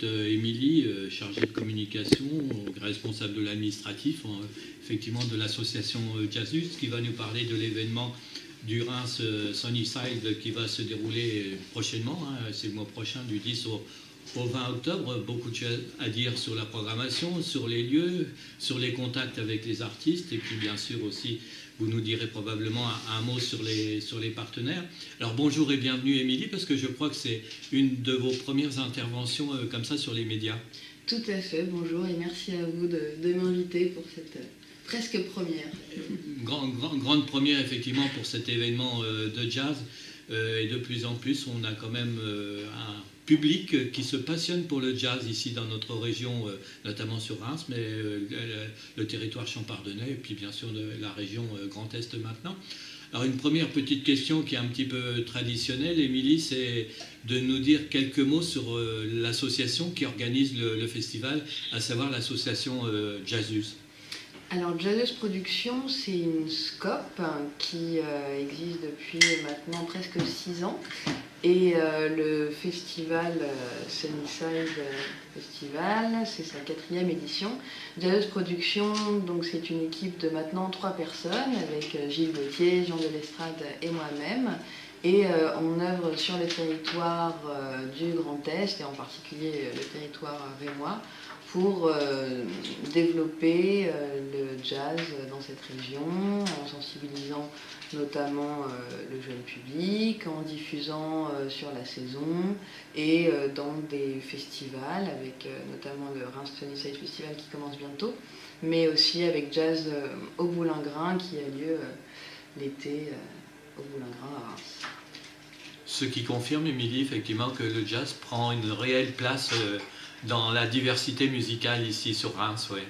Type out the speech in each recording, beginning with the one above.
Émilie, chargée de communication, responsable de l'administratif, effectivement de l'association Jazzus, qui va nous parler de l'événement du Reims Sunnyside qui va se dérouler prochainement, c'est le mois prochain, du 10 au 20 octobre. Beaucoup de choses à dire sur la programmation, sur les lieux, sur les contacts avec les artistes, et puis bien sûr aussi, vous nous direz probablement un mot sur les partenaires. Alors bonjour et bienvenue Émilie, parce que je crois que c'est une de vos premières interventions comme ça sur les médias. Tout à fait, bonjour et merci à vous de m'inviter pour cette presque première. Grande première effectivement pour cet événement de jazz, et de plus en plus on a quand même un public qui se passionne pour le jazz ici dans notre région, notamment sur Reims, mais le territoire champardonnais et puis bien sûr la région Grand Est maintenant. Alors une première petite question qui est un petit peu traditionnelle, Émilie, c'est de nous dire quelques mots sur l'association qui organise le festival, à savoir l'association Jazzus. Alors Jazzus Productions, c'est une SCOP qui existe depuis maintenant presque 6 ans. Et le festival Sunnyside Festival, c'est sa 4e édition. Jazzus Productions, donc c'est une équipe de maintenant 3 personnes, avec Gilles Gauthier, Jean Delestrade et moi-même. Et on œuvre sur le territoire du Grand Est, et en particulier le territoire rémois, pour développer le jazz dans cette région, en sensibilisant notamment le jeune public, en diffusant sur la saison et dans des festivals, avec notamment le Reims Sunnyside Festival qui commence bientôt, mais aussi avec Jazz au Boulingrin qui a lieu l'été au Boulingrin à Reims. Ce qui confirme, Émilie, effectivement, que le jazz prend une réelle place dans la diversité musicale ici sur Reims, oui.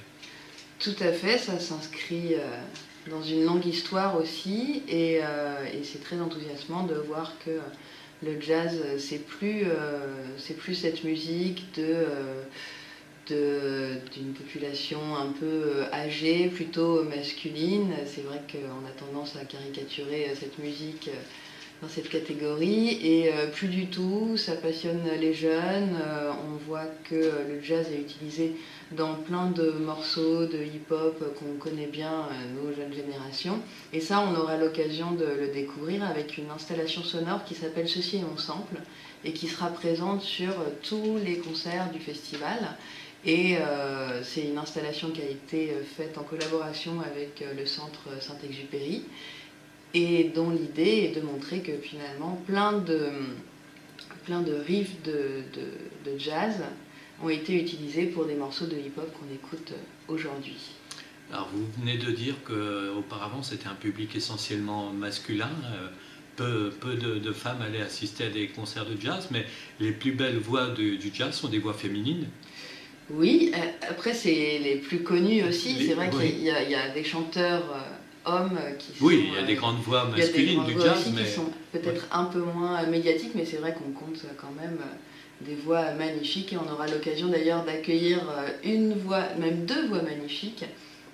Tout à fait, ça s'inscrit dans une longue histoire aussi, et c'est très enthousiasmant de voir que le jazz, c'est plus cette musique d'une population un peu âgée, plutôt masculine. C'est vrai qu'on a tendance à caricaturer cette musique dans cette catégorie, et plus du tout, ça passionne les jeunes. On voit que le jazz est utilisé dans plein de morceaux de hip-hop qu'on connaît bien, nos jeunes générations, et ça on aura l'occasion de le découvrir avec une installation sonore qui s'appelle Ceci est mon sample, et qui sera présente sur tous les concerts du festival. Et c'est une installation qui a été faite en collaboration avec le Centre Saint-Exupéry, et dont l'idée est de montrer que finalement plein de riffs de jazz ont été utilisés pour des morceaux de hip-hop qu'on écoute aujourd'hui. Alors vous venez de dire qu'auparavant c'était un public essentiellement masculin, peu de femmes allaient assister à des concerts de jazz, mais les plus belles voix du jazz sont des voix féminines. Oui, après c'est les plus connus aussi, c'est vrai oui. qu'il y a des chanteurs hommes qui sont... Oui, il y a des grandes voix masculines du jazz, aussi mais... qui sont peut-être un peu moins médiatiques, mais c'est vrai qu'on compte quand même des voix magnifiques, et on aura l'occasion d'ailleurs d'accueillir une voix, même 2 voix magnifiques,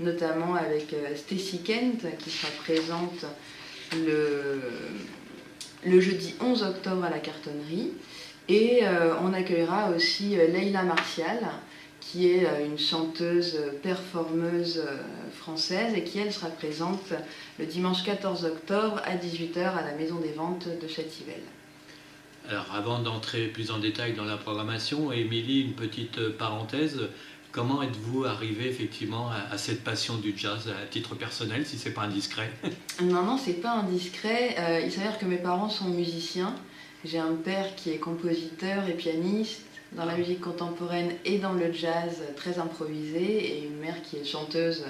notamment avec Stacy Kent qui sera présente le jeudi 11 octobre à la Cartonnerie, et on accueillera aussi Leila Martial, qui est une chanteuse performeuse française, et qui elle sera présente le dimanche 14 octobre à 18 h à la Maison des Ventes de Châtivelle. Alors avant d'entrer plus en détail dans la programmation, Émilie, une petite parenthèse, comment êtes-vous arrivée effectivement à cette passion du jazz à titre personnel, si c'est pas indiscret? Non, c'est pas indiscret. Il s'avère que mes parents sont musiciens. J'ai un père qui est compositeur et pianiste dans la musique contemporaine et dans le jazz très improvisé, et une mère qui est chanteuse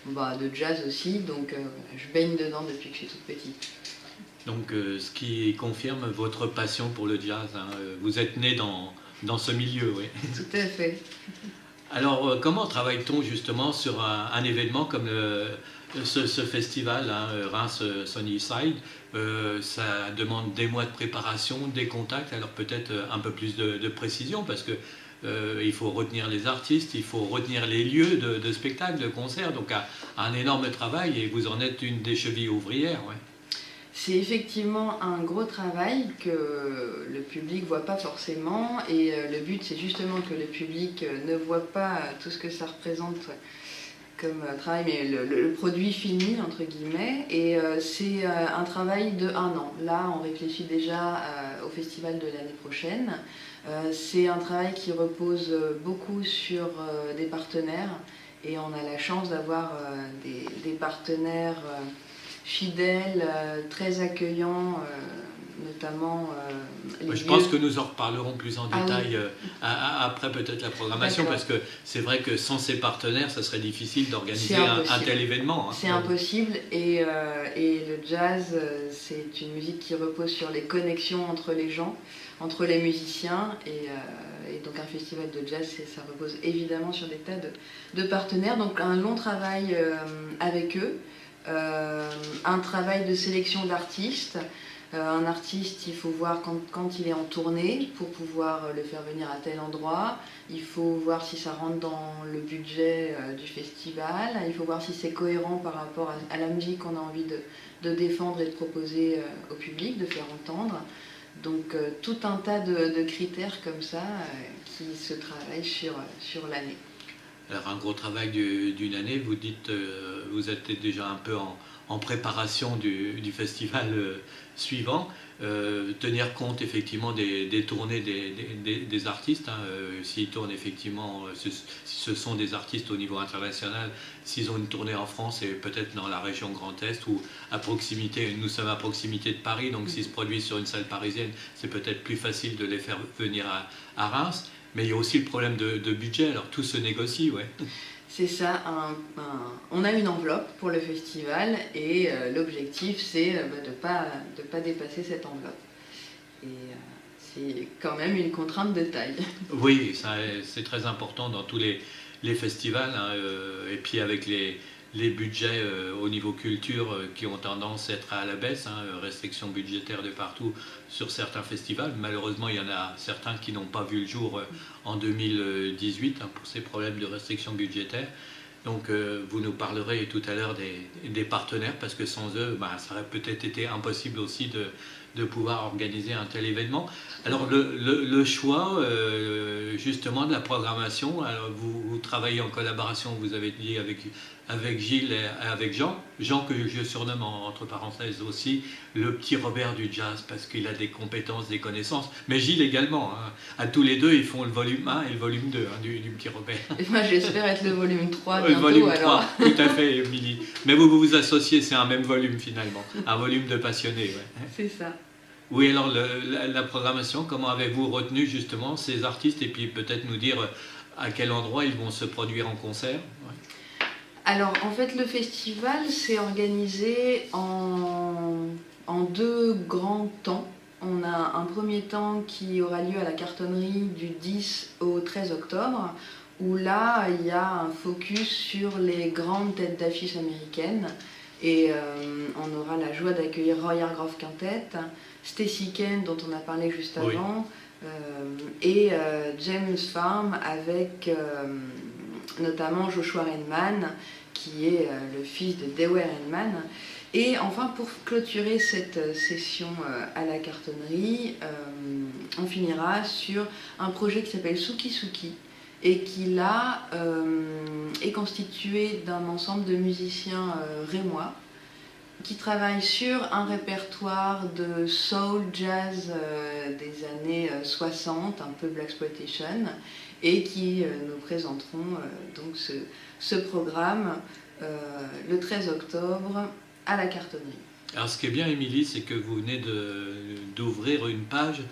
de jazz aussi, donc je baigne dedans depuis que je suis toute petite. Donc ce qui confirme votre passion pour le jazz, hein. Vous êtes né dans ce milieu, oui. Tout à fait. Alors comment travaille-t-on justement sur un événement comme ce festival, hein, Reims Sunnyside? Ça demande des mois de préparation, des contacts, alors peut-être un peu plus de précision, parce que il faut retenir les artistes, il faut retenir les lieux de spectacle, de concert, donc un énorme travail, et vous en êtes une des chevilles ouvrières. Ouais. C'est effectivement un gros travail que le public ne voit pas forcément, et le but c'est justement que le public ne voit pas tout ce que ça représente comme travail, mais le produit fini, entre guillemets, et c'est un travail de 1 an. Là, on réfléchit déjà au festival de l'année prochaine. C'est un travail qui repose beaucoup sur des partenaires, et on a la chance d'avoir des partenaires fidèles, très accueillants, notamment les Je pense lieux. que nous en reparlerons plus en détail après peut-être la programmation, parce que c'est vrai que sans ces partenaires, ça serait difficile d'organiser un tel événement. C'est impossible, et le jazz, c'est une musique qui repose sur les connexions entre les gens, entre les musiciens, et donc un festival de jazz, ça repose évidemment sur des tas de partenaires, donc un long travail avec eux, un travail de sélection d'artistes. Un artiste, il faut voir quand il est en tournée pour pouvoir le faire venir à tel endroit. Il faut voir si ça rentre dans le budget du festival. Il faut voir si c'est cohérent par rapport à la musique qu'on a envie de défendre et de proposer au public, de faire entendre. Donc tout un tas de critères comme ça qui se travaillent sur l'année. Alors un gros travail d'une année, vous dites, vous êtes déjà un peu en préparation du festival suivant, tenir compte effectivement des tournées des artistes, hein, s'ils tournent effectivement, si ce sont des artistes au niveau international, s'ils ont une tournée en France et peut-être dans la région Grand Est ou à proximité, nous sommes à proximité de Paris, donc s'ils se produisent sur une salle parisienne, c'est peut-être plus facile de les faire venir à Reims. Mais il y a aussi le problème de budget, alors tout se négocie, ouais. C'est ça, on a une enveloppe pour le festival, et l'objectif c'est de pas dépasser cette enveloppe. Et c'est quand même une contrainte de taille. Oui, c'est très important dans tous les festivals, hein, et puis avec les budgets au niveau culture qui ont tendance à être à la baisse, hein, restrictions budgétaires de partout sur certains festivals. Malheureusement, il y en a certains qui n'ont pas vu le jour en 2018 hein, pour ces problèmes de restrictions budgétaires. Donc vous nous parlerez tout à l'heure des partenaires, parce que sans eux, ça aurait peut-être été impossible aussi de pouvoir organiser un tel événement. Alors le choix justement de la programmation, alors vous travaillez en collaboration, vous avez dit, avec Gilles et avec Jean que je surnomme entre parenthèses aussi le petit Robert du jazz, parce qu'il a des compétences, des connaissances, mais Gilles également, hein. À tous les deux ils font le volume 1 et le volume 2 hein, du petit Robert. Et moi j'espère être le volume 3 bientôt. Le volume 3, alors. tout à fait, Émilie. Mais vous associez, c'est un même volume finalement, un volume de passionnés. Ouais. C'est ça. Oui, alors la programmation, comment avez-vous retenu justement ces artistes, et puis peut-être nous dire à quel endroit ils vont se produire en concert? Ouais. Alors en fait le festival s'est organisé en 2 grands temps. On a un premier temps qui aura lieu à la Cartonnerie du 10 au 13 octobre, où là il y a un focus sur les grandes têtes d'affiche américaines, et on aura la joie d'accueillir Roy Hargrove Quintet, Stacey Kent dont on a parlé juste avant, et James Farm avec notamment Joshua Redman, qui est le fils de Dewey Redman. Et enfin, pour clôturer cette session à la Cartonnerie, on finira sur un projet qui s'appelle Suki Suki, et qui là est constitué d'un ensemble de musiciens rémois qui travaillent sur un répertoire de soul jazz des années 60, un peu blaxploitation, et qui nous présenteront donc ce programme le 13 octobre à la Cartonnerie. Alors ce qui est bien, Émilie, c'est que vous venez d'ouvrir une page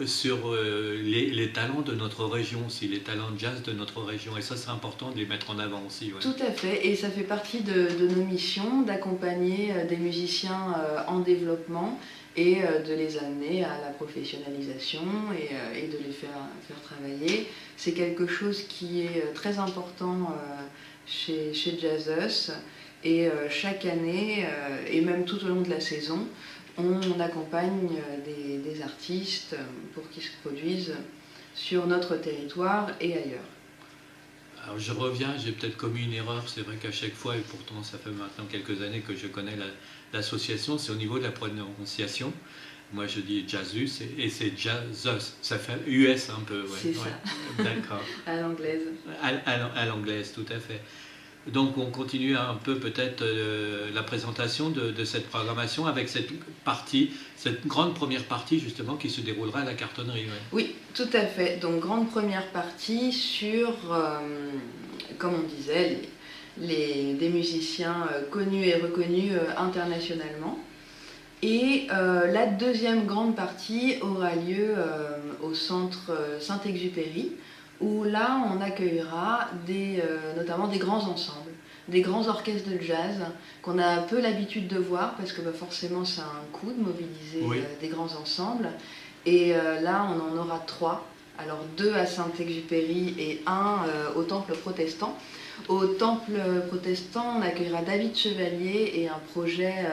sur les talents de notre région aussi, les talents de jazz de notre région, et ça c'est important de les mettre en avant aussi. Ouais. Tout à fait, et ça fait partie de nos missions d'accompagner des musiciens en développement et de les amener à la professionnalisation et de les faire travailler. C'est quelque chose qui est très important chez Jazzus, et chaque année, et même tout au long de la saison, on accompagne des artistes pour qu'ils se produisent sur notre territoire et ailleurs. Alors je reviens, j'ai peut-être commis une erreur, c'est vrai qu'à chaque fois, et pourtant ça fait maintenant quelques années que je connais l'association, c'est au niveau de la prononciation. Moi, je dis Jazzus et c'est Jazzus. Ça fait US un peu. Ouais. C'est ça. D'accord. À l'anglaise. À l'anglaise, tout à fait. Donc, on continue un peu peut-être la présentation de cette programmation avec cette partie, cette grande première partie justement qui se déroulera à la cartonnerie. Ouais. Oui, tout à fait. Donc, grande première partie sur, comme on disait, des musiciens connus et reconnus internationalement. Et la deuxième grande partie aura lieu au centre Saint-Exupéry, où là on accueillera notamment des grands ensembles, des grands orchestres de jazz qu'on a peu l'habitude de voir parce que forcément ça a un coût de mobiliser des grands ensembles. Et là on en aura 3, alors 2 à Saint-Exupéry et 1 au Temple protestant. Au Temple protestant on accueillera David Chevalier et un projet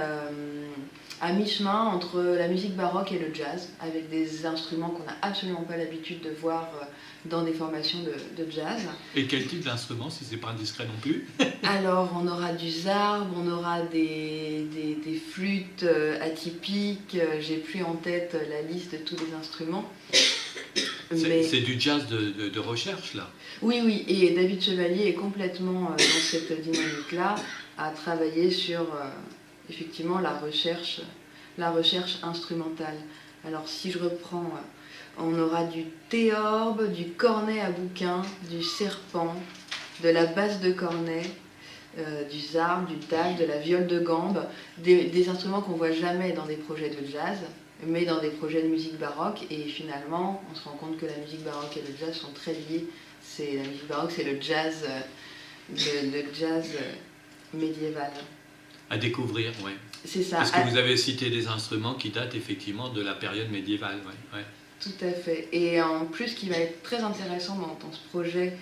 à mi-chemin entre la musique baroque et le jazz, avec des instruments qu'on n'a absolument pas l'habitude de voir dans des formations de jazz. Et quel type d'instrument, si c'est pas indiscret non plus? Alors, on aura du zarb, on aura des flûtes atypiques, j'ai plus en tête la liste de tous les instruments. C'est du jazz de recherche, là? Oui, et David Chevalier est complètement dans cette dynamique-là, à travailler sur... effectivement la recherche instrumentale. Alors si je reprends, on aura du théorbe, du cornet à bouquin, du serpent, de la basse de cornet, du zarb, du tag, de la viole de gambe, des instruments qu'on ne voit jamais dans des projets de jazz, mais dans des projets de musique baroque. Et finalement, on se rend compte que la musique baroque et le jazz sont très liés. La musique baroque, c'est le jazz médiéval. À découvrir, oui. C'est ça. Parce que vous avez cité des instruments qui datent effectivement de la période médiévale. Ouais. Tout à fait. Et en plus, ce qui va être très intéressant dans ce projet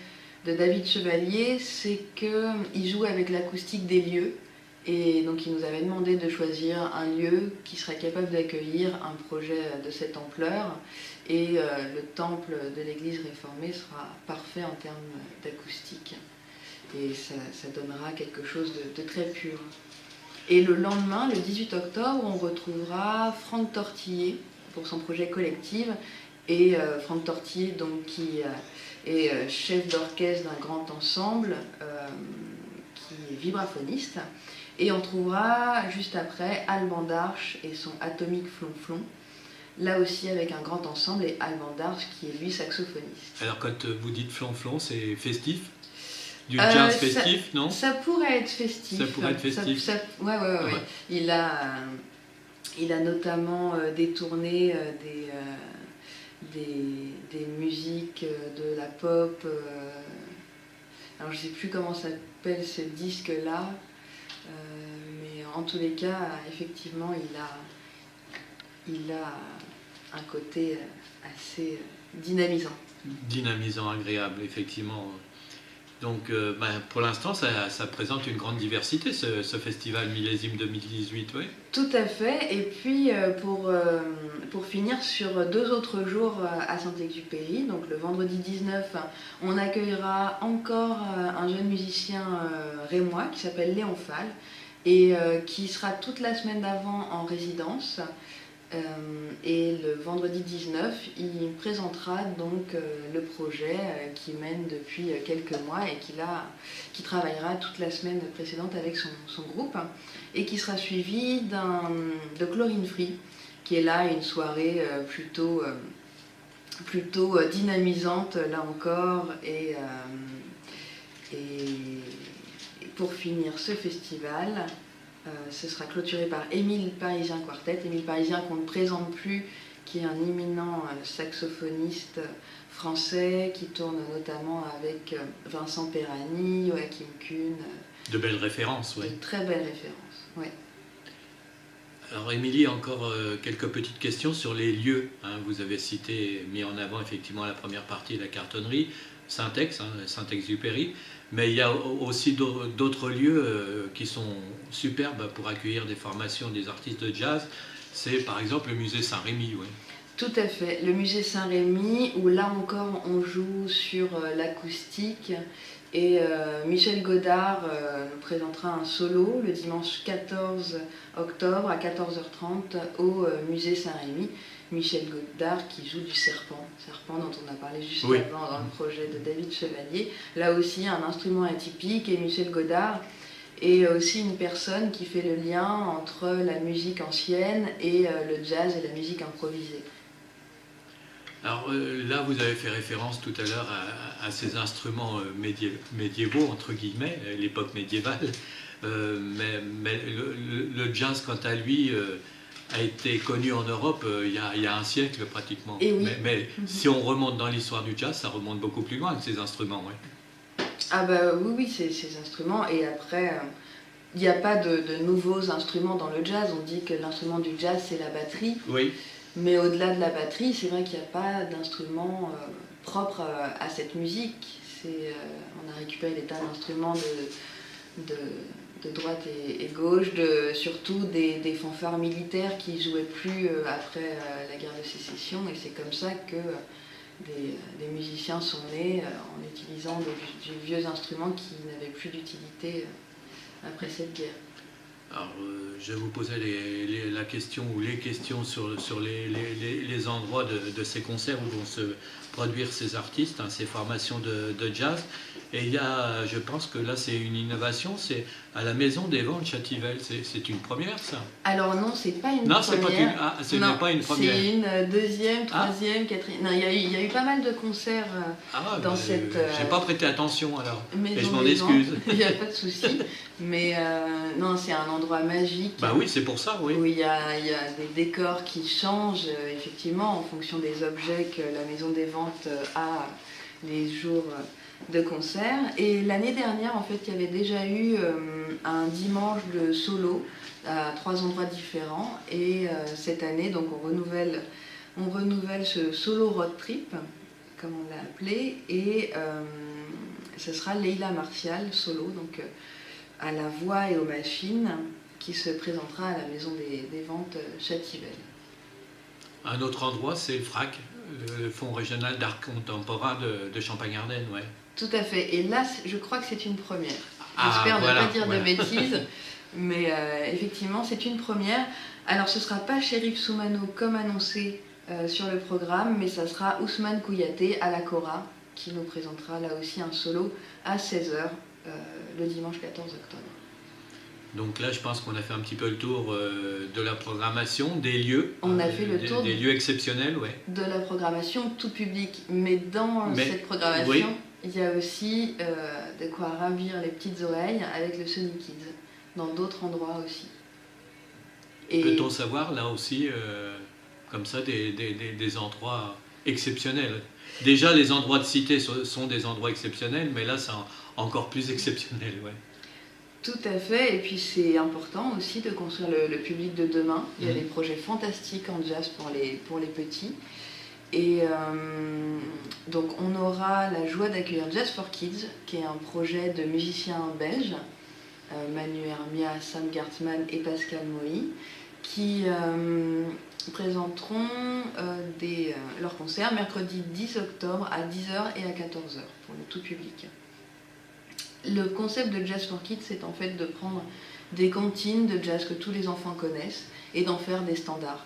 de David Chevalier, c'est qu'il joue avec l'acoustique des lieux. Et donc, il nous avait demandé de choisir un lieu qui serait capable d'accueillir un projet de cette ampleur. Et le temple de l'église réformée sera parfait en termes d'acoustique. Et ça donnera quelque chose de très pur. Et le lendemain, le 18 octobre, on retrouvera Franck Tortillé pour son projet Collective. Et Franck Tortillé, donc, qui est chef d'orchestre d'un grand ensemble, qui est vibraphoniste. Et on trouvera juste après Alban Darche et son Atomique Flonflon, là aussi avec un grand ensemble, et Alban Darche qui est lui saxophoniste. Alors quand vous dites flonflon, c'est festif? Du jazz festif, non? Ça pourrait être festif. Ça pourrait être festif. Ouais. Il a notamment détourné des musiques de la pop. Alors je ne sais plus comment s'appelle ce disque-là, mais en tous les cas, effectivement, il a un côté assez dynamisant. Dynamisant, agréable, effectivement. Donc, pour l'instant, ça présente une grande diversité, ce festival millésime 2018, oui. Tout à fait. Et puis, pour finir, sur 2 autres jours à Saint-Exupéry, donc le vendredi 19, on accueillera encore un jeune musicien rémois qui s'appelle Léon Fall et qui sera toute la semaine d'avant en résidence. Et le vendredi 19, il présentera donc le projet qu'il mène depuis quelques mois et qui travaillera toute la semaine précédente avec son groupe et qui sera suivi de Chlorine Free, qui est là une soirée plutôt dynamisante là encore et pour finir ce festival, ce sera clôturé par Émile Parisien Quartet. Émile Parisien qu'on ne présente plus, qui est un éminent saxophoniste français qui tourne notamment avec Vincent Perani, Joachim Kuhn. De belles références, oui. De très belles références, oui. Alors Émilie, encore quelques petites questions sur les lieux. Vous avez mis en avant effectivement la première partie de la cartonnerie, Saint-Exupéry, mais il y a aussi d'autres lieux qui sont superbes pour accueillir des formations des artistes de jazz. C'est par exemple le musée Saint-Rémy. Oui. Tout à fait, le musée Saint-Rémy, où là encore on joue sur l'acoustique Et Michel Godard nous présentera un solo le dimanche 14 octobre à 14h30 au musée Saint-Rémy. Michel Godard qui joue du serpent dont on a parlé juste avant dans le projet de David Chevalier. Là aussi un instrument atypique, et Michel Godard est aussi une personne qui fait le lien entre la musique ancienne et le jazz et la musique improvisée. Alors là, vous avez fait référence tout à l'heure à ces instruments médiévaux, entre guillemets, l'époque médiévale, mais le jazz, quant à lui, a été connu en Europe il y a un siècle pratiquement. Et oui. Mais si on remonte dans l'histoire du jazz, ça remonte beaucoup plus loin que ces instruments. Ouais. Ah bah oui, ces instruments. Et après, il n'y a pas de nouveaux instruments dans le jazz. On dit que l'instrument du jazz, c'est la batterie. Oui. Mais au-delà de la batterie, c'est vrai qu'il n'y a pas d'instrument propre à cette musique. On a récupéré des tas d'instruments de droite et gauche, surtout des fanfares militaires qui jouaient plus après la guerre de sécession. Et c'est comme ça que des musiciens sont nés en utilisant des vieux instruments qui n'avaient plus d'utilité après cette guerre. Alors, je vous posais la question ou les questions sur les endroits de ces concerts où vont se produire ces artistes, ces formations de jazz. Et il y a, je pense que là c'est une innovation, c'est à la Maison des Vents de Châtivelle. C'est une première, ça? Alors non, c'est pas une non, première. Ce n'est pas une première. C'est une deuxième, troisième, quatrième. Non, il y a eu pas mal de concerts dans cette. J'ai pas prêté attention alors. Maison et je m'en des excuse. Il n'y a pas de souci. Mais non, c'est un endroit magique. Bah oui, c'est pour ça, oui. Où il y a des décors qui changent effectivement en fonction des objets que la Maison des Ventes a les jours de concert. Et l'année dernière, en fait, il y avait déjà eu un dimanche de solo à 3 endroits différents. Et cette année, donc on renouvelle ce solo road trip, comme on l'a appelé. Et ce sera Leila Martial solo, donc à la voix et aux machines, qui se présentera à la Maison des Ventes Châtivelle. Un autre endroit, c'est le FRAC, le Fonds régional d'art contemporain de Champagne-Ardenne, ouais. Tout à fait. Et là, je crois que c'est une première. J'espère ne pas dire de bêtises, mais effectivement, c'est une première. Alors, ce ne sera pas Chérif Soumano comme annoncé sur le programme, mais ça sera Ousmane Kouyaté à la Cora, qui nous présentera là aussi un solo à 16h le dimanche 14 octobre. Donc là, je pense qu'on a fait un petit peu le tour de la programmation, des lieux. On a fait le tour des lieux exceptionnels, ouais. De la programmation tout public. Mais dans cette programmation, oui, il y a aussi de quoi ravir les petites oreilles avec le Sony Kids, dans d'autres endroits aussi. Et peut-on savoir là aussi, comme ça, des endroits exceptionnels? Déjà, les endroits de cité sont des endroits exceptionnels, mais là, c'est encore plus exceptionnel, ouais. Tout à fait, et puis c'est important aussi de construire le public de demain. Il y a des projets fantastiques en jazz pour les petits. Et donc on aura la joie d'accueillir Jazz for Kids, qui est un projet de musiciens belges, Manu Hermia, Sam Gartman et Pascal Moï, qui présenteront leur concert mercredi 10 octobre à 10h et à 14h pour le tout public. Le concept de Jazz for Kids, c'est en fait de prendre des comptines de jazz que tous les enfants connaissent et d'en faire des standards.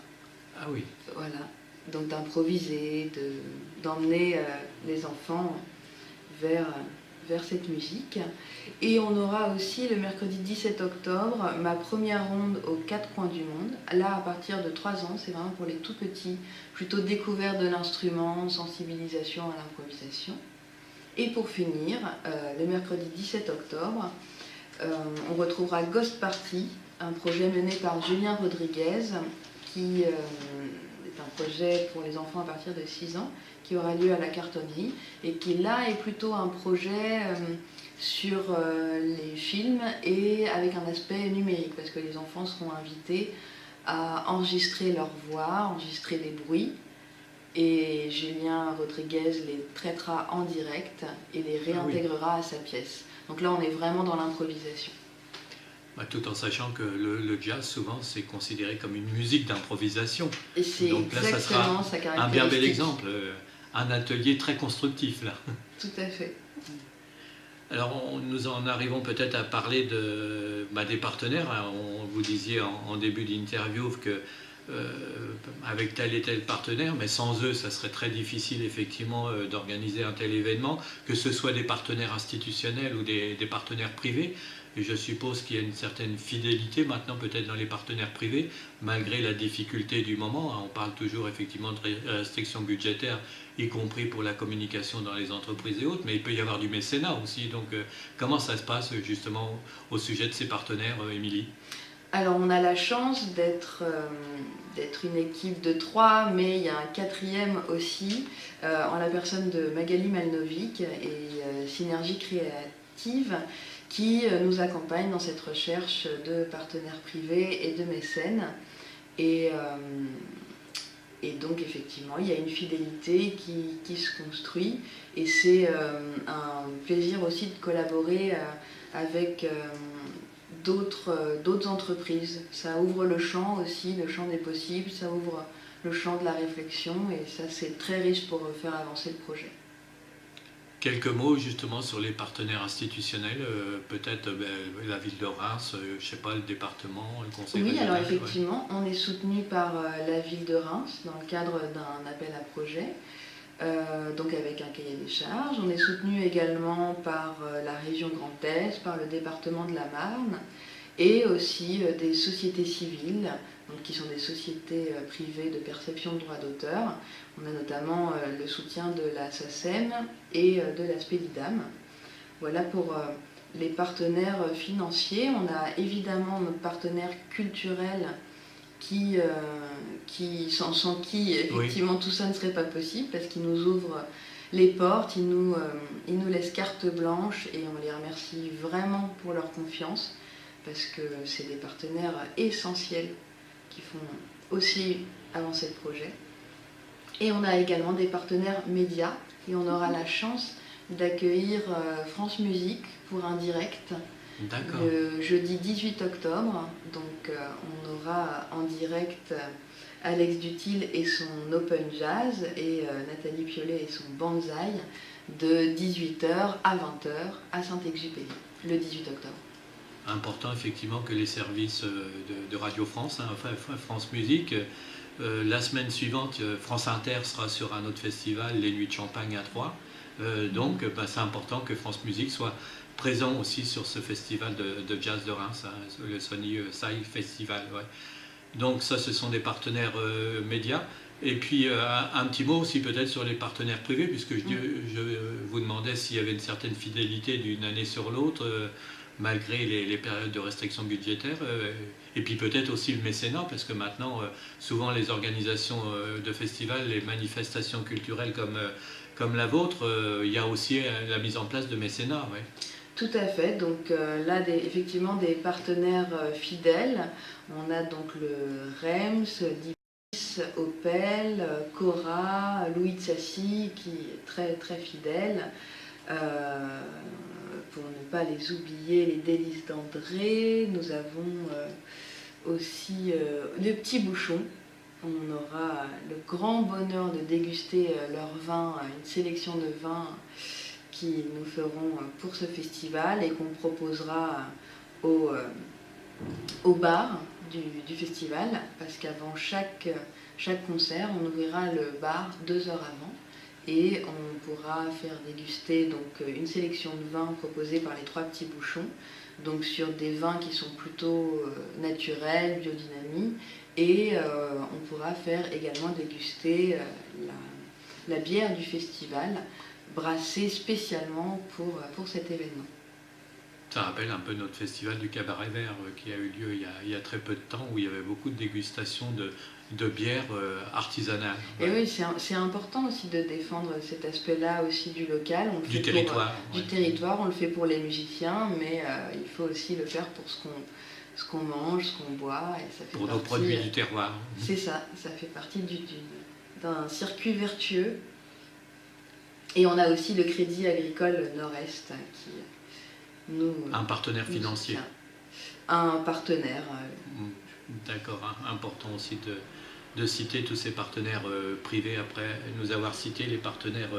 Ah oui. Voilà, donc d'improviser, d'emmener les enfants vers cette musique. Et on aura aussi le mercredi 17 octobre ma première ronde aux 4 coins du monde. Là, à partir de 3 ans, c'est vraiment pour les tout petits, plutôt découverte de l'instrument, sensibilisation à l'improvisation. Et pour finir, le mercredi 17 octobre, on retrouvera Ghost Party, un projet mené par Julien Rodriguez, qui est un projet pour les enfants à partir de 6 ans, qui aura lieu à la Cartonnerie, et qui là est plutôt un projet sur les films et avec un aspect numérique, parce que les enfants seront invités à enregistrer leur voix, enregistrer des bruits, et Julien Rodriguez les traitera en direct et les réintégrera à sa pièce. Donc là, on est vraiment dans l'improvisation. Tout en sachant que le jazz, souvent, c'est considéré comme une musique d'improvisation. Et c'est donc là, ça sera sa caractéristique. Un bien bel exemple, un atelier très constructif, là. Tout à fait. Alors, nous en arrivons peut-être à parler des partenaires. Alors, vous disiez en début d'interview que avec tel et tel partenaire, mais sans eux, ça serait très difficile effectivement d'organiser un tel événement, que ce soit des partenaires institutionnels ou des partenaires privés. Et je suppose qu'il y a une certaine fidélité maintenant peut-être dans les partenaires privés, malgré la difficulté du moment. On parle toujours effectivement de restrictions budgétaires, y compris pour la communication dans les entreprises et autres, mais il peut y avoir du mécénat aussi. Donc comment ça se passe justement au sujet de ces partenaires, Émilie ? Alors on a la chance d'être une équipe de 3, mais il y a un 4e aussi, en la personne de Magali Malnovic et Synergie Créative, qui nous accompagne dans cette recherche de partenaires privés et de mécènes. Et donc effectivement, il y a une fidélité qui se construit, et c'est un plaisir aussi de collaborer avec d'autres entreprises. Ça ouvre le champ aussi, le champ des possibles, ça ouvre le champ de la réflexion, et ça c'est très riche pour faire avancer le projet. Quelques mots justement sur les partenaires institutionnels, peut-être la ville de Reims, je ne sais pas, le département, le conseil Oui, régional. alors effectivement, on est soutenu par la ville de Reims dans le cadre d'un appel à projet, donc avec un cahier des charges. On est soutenu également par la région Grand Est, par le département de la Marne, et aussi des sociétés civiles, donc qui sont des sociétés privées de perception de droits d'auteur. On a notamment le soutien de la SACEM et de la Spedidam. Voilà pour les partenaires financiers. On a évidemment nos partenaires culturels sans qui effectivement tout ça ne serait pas possible, parce qu'ils nous ouvrent les portes, ils nous laissent carte blanche, et on les remercie vraiment pour leur confiance, parce que c'est des partenaires essentiels qui font aussi avancer le projet. Et on a également des partenaires médias, et on aura la chance d'accueillir France Musique pour un direct le jeudi 18 octobre. Donc on aura en direct Alex Dutil et son Open Jazz, et Nathalie Piolet et son Banzai, de 18h à 20h à Saint-Exupéry, le 18 octobre. Important effectivement que les services de Radio France, enfin France Musique, la semaine suivante, France Inter sera sur un autre festival, les Nuits de Champagne à Troyes. Donc c'est important que France Musique soit présent aussi sur ce festival de jazz de Reims, le Sony Sai Festival. Ouais. Donc ça, ce sont des partenaires médias. Et puis un petit mot aussi peut-être sur les partenaires privés, puisque je vous demandais s'il y avait une certaine fidélité d'une année sur l'autre, malgré les périodes de restrictions budgétaires. Et puis peut-être aussi le mécénat, parce que maintenant, souvent les organisations de festivals, les manifestations culturelles comme la vôtre, il y a aussi la mise en place de mécénat. Ouais. Tout à fait, donc là effectivement des partenaires fidèles. On a donc le REMS, Divis, Opel, Cora, Louis de Sassy, qui est très très fidèle. Pour ne pas les oublier, les Délices d'André. Nous avons aussi le Petit Bouchon. On aura le grand bonheur de déguster leur vin, une sélection de vins qui nous feront pour ce festival, et qu'on proposera au bar du festival, parce qu'avant chaque concert, on ouvrira le bar 2 heures avant, et on pourra faire déguster donc une sélection de vins proposés par les 3 Petits Bouchons, donc sur des vins qui sont plutôt naturels, biodynamiques, et on pourra faire également déguster la bière du festival, brassée spécialement pour cet événement. Ça rappelle un peu notre festival du Cabaret Vert qui a eu lieu il y a très peu de temps, où il y avait beaucoup de dégustations de bières artisanales. Et oui, c'est important aussi de défendre cet aspect-là aussi du local. On le fait territoire. Du territoire, on le fait pour les musiciens, mais il faut aussi le faire pour ce qu'on mange, ce qu'on boit. Et ça fait pour nos produits du terroir. C'est ça, ça fait partie d'un circuit vertueux. Et on a aussi le Crédit Agricole Nord-Est qui un partenaire financier. Un partenaire. D'accord, important aussi de citer tous ces partenaires privés, après nous avoir cité les partenaires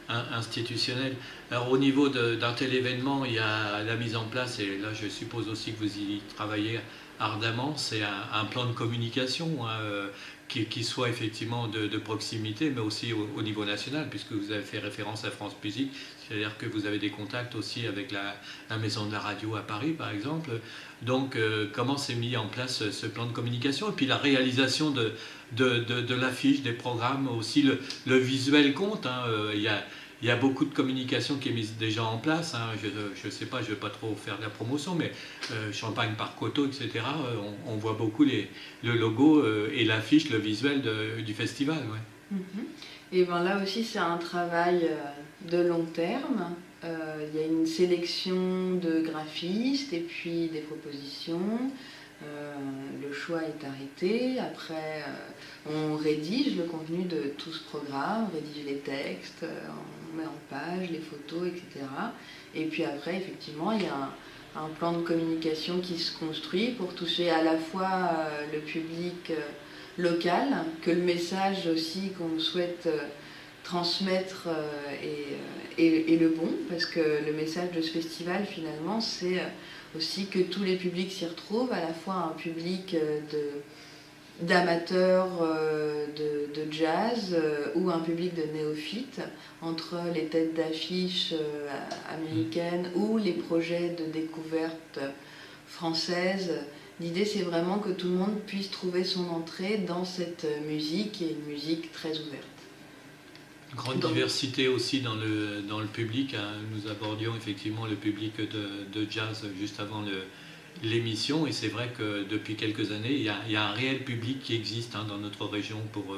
institutionnelle. Alors au niveau d'un tel événement, il y a la mise en place, et là je suppose aussi que vous y travaillez ardemment, c'est un plan de communication hein, qui soit effectivement de proximité, mais aussi au niveau national, puisque vous avez fait référence à France Musique, c'est-à-dire que vous avez des contacts aussi avec la Maison de la Radio à Paris, par exemple. Donc, comment s'est mis en place ce plan de communication? Et puis la réalisation de l'affiche, des programmes, aussi le visuel compte. Hein. Il y a beaucoup de communication qui est mise déjà en place. Hein. Je ne sais pas, je ne vais pas trop faire de la promotion, mais Champagne par Coteau, etc., on voit beaucoup le logo et l'affiche, le visuel du festival. Ouais. Et ben là aussi, c'est un travail de long terme. Il y a une sélection de graphistes et puis des propositions. Le choix est arrêté. Après, on rédige le contenu de tout ce programme, on rédige les textes, on met en page les photos, etc. Et puis après, effectivement, il y a un plan de communication qui se construit pour toucher à la fois le public local, que le message aussi qu'on souhaite transmettre est le bon, parce que le message de ce festival, finalement, c'est aussi que tous les publics s'y retrouvent, à la fois un public d'amateurs de jazz ou un public de néophytes, entre les têtes d'affiche américaines ou les projets de découverte française. L'idée, c'est vraiment que tout le monde puisse trouver son entrée dans cette musique, qui est une musique très ouverte. Grande diversité aussi dans le public. Hein. Nous abordions effectivement le public de jazz juste avant l'émission, et c'est vrai que depuis quelques années, il y a un réel public qui existe hein, dans notre région pour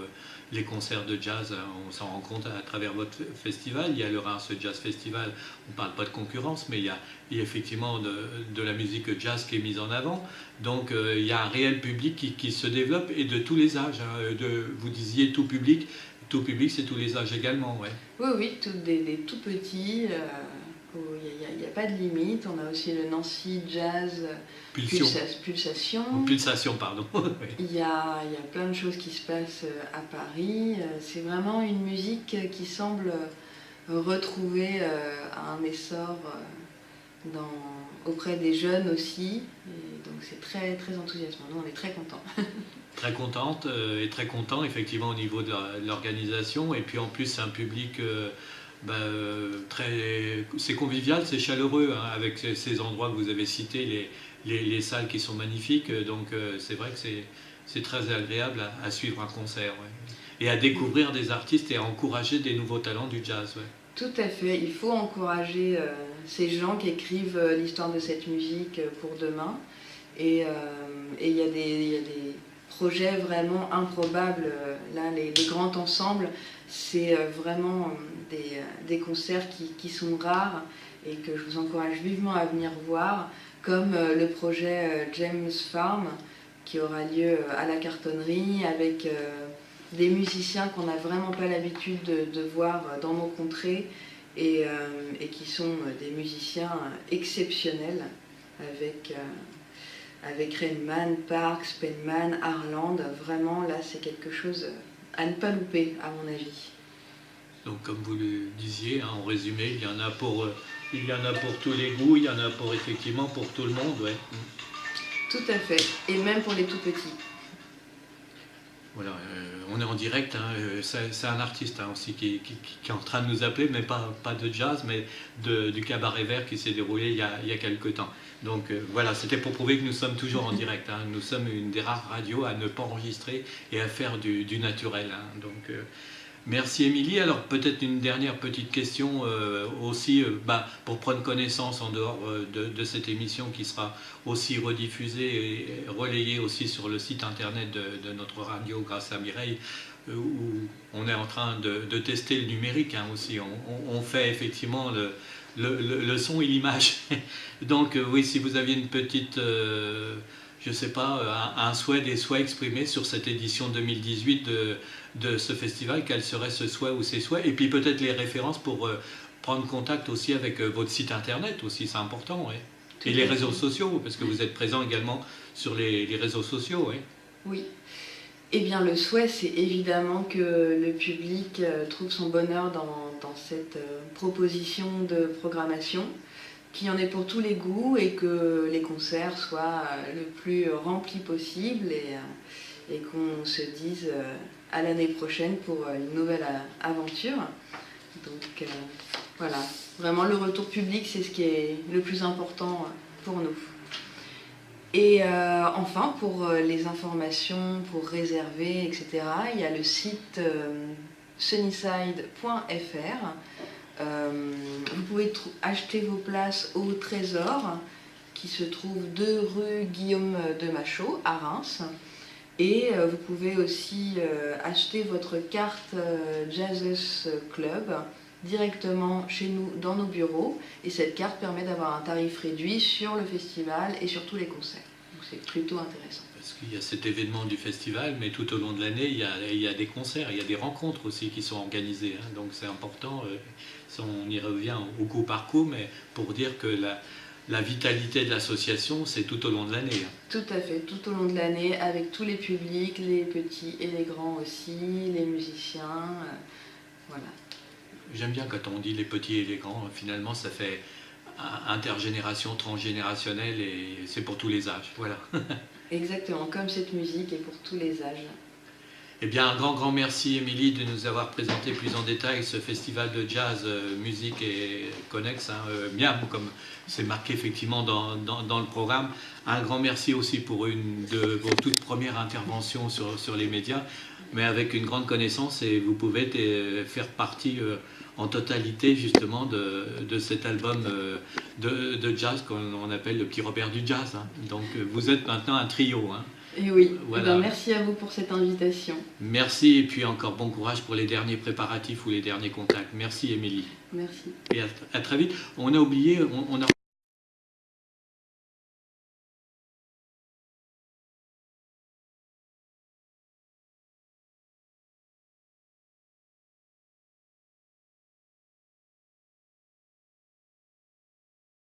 les concerts de jazz. On s'en rend compte à travers votre festival. Il y a le Reims Jazz Festival, on ne parle pas de concurrence, mais il y a effectivement de la musique jazz qui est mise en avant. Donc il y a un réel public qui se développe, et de tous les âges. Hein. Vous disiez tout public. Tout public, c'est tous les âges également, ouais. Oui, des tout petits. Il n'y a pas de limite. On a aussi le Nancy Jazz Pulsation. Pulsation, pardon. Il y a plein de choses qui se passent à Paris. C'est vraiment une musique qui semble retrouver un essor auprès des jeunes aussi. Et donc c'est très, très enthousiasmant. Nous, on est très contents. Très contente et très content effectivement au niveau de l'organisation, et puis en plus c'est un public c'est convivial, c'est chaleureux hein, avec ces endroits que vous avez cités, les salles qui sont magnifiques, donc c'est vrai que c'est très agréable à suivre un concert et à découvrir des artistes et à encourager des nouveaux talents du jazz. Ouais. Tout à fait, il faut encourager ces gens qui écrivent l'histoire de cette musique pour demain, et il y a des projets vraiment improbables. Là, les grands ensembles, c'est vraiment des concerts qui sont rares et que je vous encourage vivement à venir voir, comme le projet James Farm, qui aura lieu à la Cartonnerie, avec des musiciens qu'on n'a vraiment pas l'habitude de voir dans nos contrées, et qui sont des musiciens exceptionnels, avec Rainman, Parks, Penman, Harland. Vraiment, là, c'est quelque chose à ne pas louper, à mon avis. Donc, comme vous le disiez, hein, en résumé, il y en a pour tous les goûts, il y en a effectivement pour tout le monde. Ouais. Tout à fait, et même pour les tout petits. Voilà, on est en direct, hein, c'est un artiste hein, aussi qui est en train de nous appeler, mais pas de jazz, mais du cabaret vert qui s'est déroulé il y a quelques temps. Donc voilà, c'était pour prouver que nous sommes toujours en direct. Hein. Nous sommes une des rares radios à ne pas enregistrer et à faire du naturel. Hein. Donc merci Émilie. Alors peut-être une dernière petite question aussi, pour prendre connaissance en dehors de cette émission qui sera aussi rediffusée et relayée aussi sur le site internet de notre radio grâce à Mireille, où on est en train de tester le numérique hein, aussi. On fait effectivement le son et l'image. Donc oui, si vous aviez une petite... je ne sais pas, des souhaits exprimés sur cette édition 2018 de ce festival, quel serait ce souhait ou ces souhaits, et puis peut-être les références pour prendre contact aussi avec votre site internet aussi, c'est important, ouais. Et les réseaux sociaux, parce que vous êtes présent également sur les réseaux sociaux, ouais. Oui. Eh bien, le souhait, c'est évidemment que le public trouve son bonheur dans cette proposition de programmation, qu'il y en ait pour tous les goûts et que les concerts soient le plus remplis possible et qu'on se dise à l'année prochaine pour une nouvelle aventure. Donc voilà, vraiment le retour public, c'est ce qui est le plus important pour nous. Et enfin, pour les informations, pour réserver, etc., il y a le site sunnyside.fr. Vous pouvez acheter vos places au Trésor, qui se trouve 2 rue Guillaume de Machaut, à Reims. Et vous pouvez aussi acheter votre carte Jazzus Club directement chez nous dans nos bureaux, et cette carte permet d'avoir un tarif réduit sur le festival et sur tous les concerts. Donc c'est plutôt intéressant. Parce qu'il y a cet événement du festival, mais tout au long de l'année, il y a des concerts, il y a des rencontres aussi qui sont organisées. Donc c'est important, on y revient au coup par coup, mais pour dire que la vitalité de l'association, c'est tout au long de l'année. Tout à fait, tout au long de l'année, avec tous les publics, les petits et les grands aussi, les musiciens, voilà. J'aime bien quand on dit les petits et les grands, finalement ça fait intergénération, transgénérationnel, et c'est pour tous les âges, voilà. Exactement, comme cette musique est pour tous les âges. Eh bien, un grand merci, Émilie, de nous avoir présenté plus en détail ce festival de jazz, musique et connexe, Miam, comme c'est marqué effectivement dans le programme. Un grand merci aussi pour une de vos toutes premières interventions sur les médias, mais avec une grande connaissance, et vous pouvez faire partie en totalité justement de cet album de jazz qu'on appelle le petit Robert du jazz. Donc vous êtes maintenant un trio. Et oui, voilà. Merci à vous pour cette invitation. Merci, et puis encore bon courage pour les derniers préparatifs ou les derniers contacts. Merci, Émilie. Merci. Et à très vite. On a oublié, on a